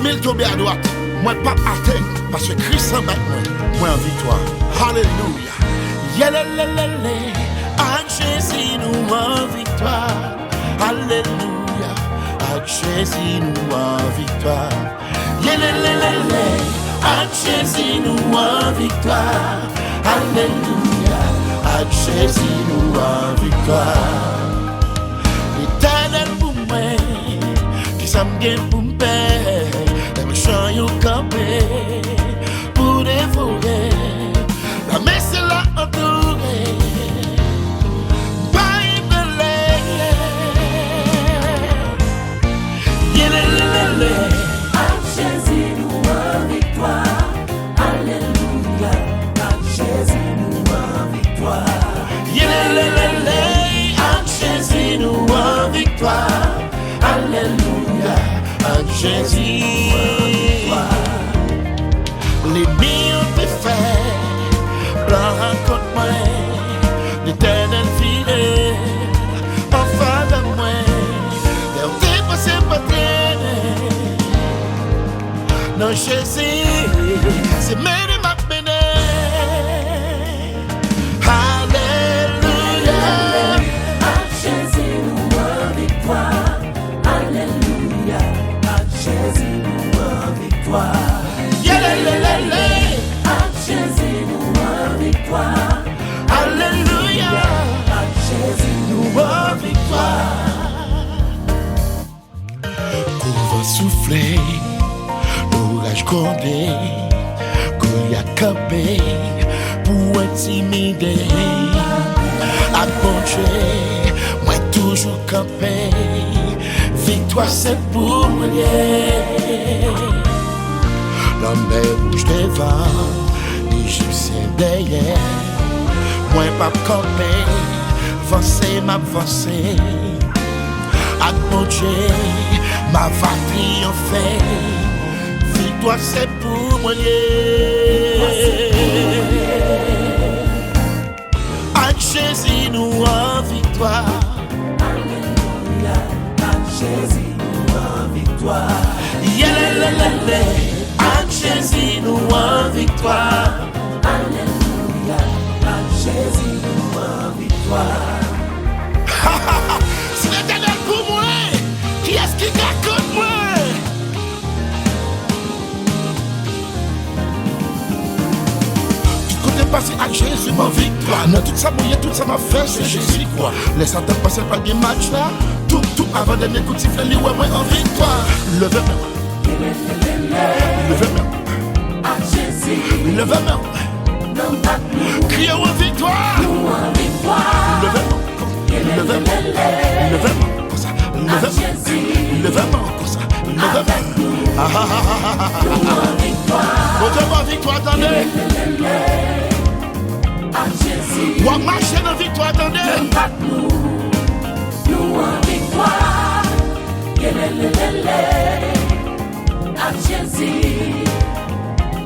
10 000 tombés à droite, moi pas atteint, parce que Christ en bat moi en victoire. Alléluia. Yelelelele, à Jésus nous en victoire. Alléluia, à Jésus nous en victoire. Yelelelele, à Jésus nous en victoire. Alléluia, à Jésus nous en victoire. L'éternel pour moi, qui s'en vient pour me payer, les méchants y ont campé pour dévorer. La messe est là entourée, Bible. Yelelelele, à Jésus nous en victoire. Alléluia, à Jésus nous en victoire. Yelelelele, à Jésus nous en victoire. Alléluia, à Jésus. Les millions de faits, raconte-moi, l'éternel fidèle, enfin de moi, et t'es passé par terre. Non, Jésus, c'est mené ma peine. Alléluia, à Jésus nous en victoire. Alléluia, à Jésus nous en victoire. yelelelele, À Jésus nous en victoire. Alléluia, À Jésus nous en victoire. Qu'on va souffler, l'orage grondé, qu'on y a campé pour intimider. À pencher, moi toujours campé, victoire c'est pour moi. L'homme rouge devant, l'Égyptien derrière. Moi pas campé, avancé, m'avancer. À mon Dieu, ma va triompher. Victoire c'est pour moi. À Jésus nous en victoire. Alléluia, à Jésus nous en victoire. Yelelelele, à Jésus nous en victoire. Alléluia, à Jésus nous en victoire. C'est l'éternel pour moi. Qui est-ce qui raconte moi? Tout côté passé à Jésus ma victoire. Dans tout ça mouillé, tout ça m'a fait, c'est Jésus quoi. Laisse à passer par des matchs là. Tout avant de m'écouter siffler, ouais moi en victoire. Levez-moi, levez-moi, À Jésus, levez-moi. non pas nous, Criez en victoire. nous en victoire. Levez-moi, levez-moi, levez-moi, comme ça, levez-moi, levez-moi, comme ça, levez-moi. Ah ah ah ah ah ah. Nous en victoire. Votre victoire, attendez. À Jésus, Ou à marcher dans victoire, attendez. non pas nous, nous en victoire. À Jésus,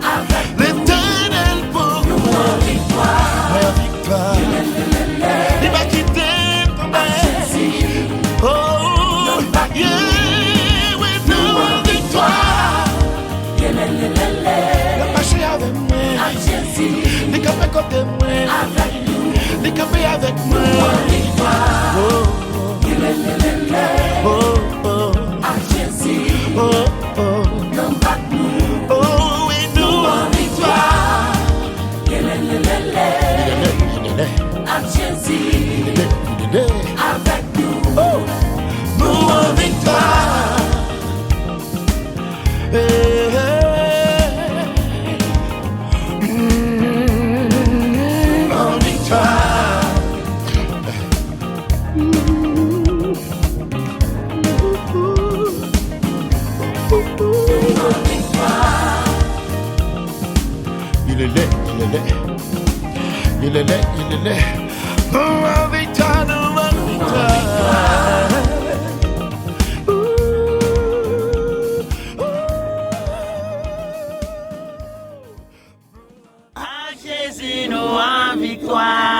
avec L'éternel pour nous en victoire. la victoire. Il va quitter ton À Jésus, oh, yeah, oui, nous en victoire. Il va marcher avec moi. à Jésus, Il va camper côté moi. avec nous, Il va camper avec moi. en victoire. Oh, oh, oh, À Jésus, oh, oh. non pas nous, Oh, oui, nous en victoire. À Jésus, avec nous, nous en victoire. En victoire. en victoire. Il est laid, il est laid. Il est laid, il est laid. Nous en victoire, nous en victoire. À Jésus, nous en victoire.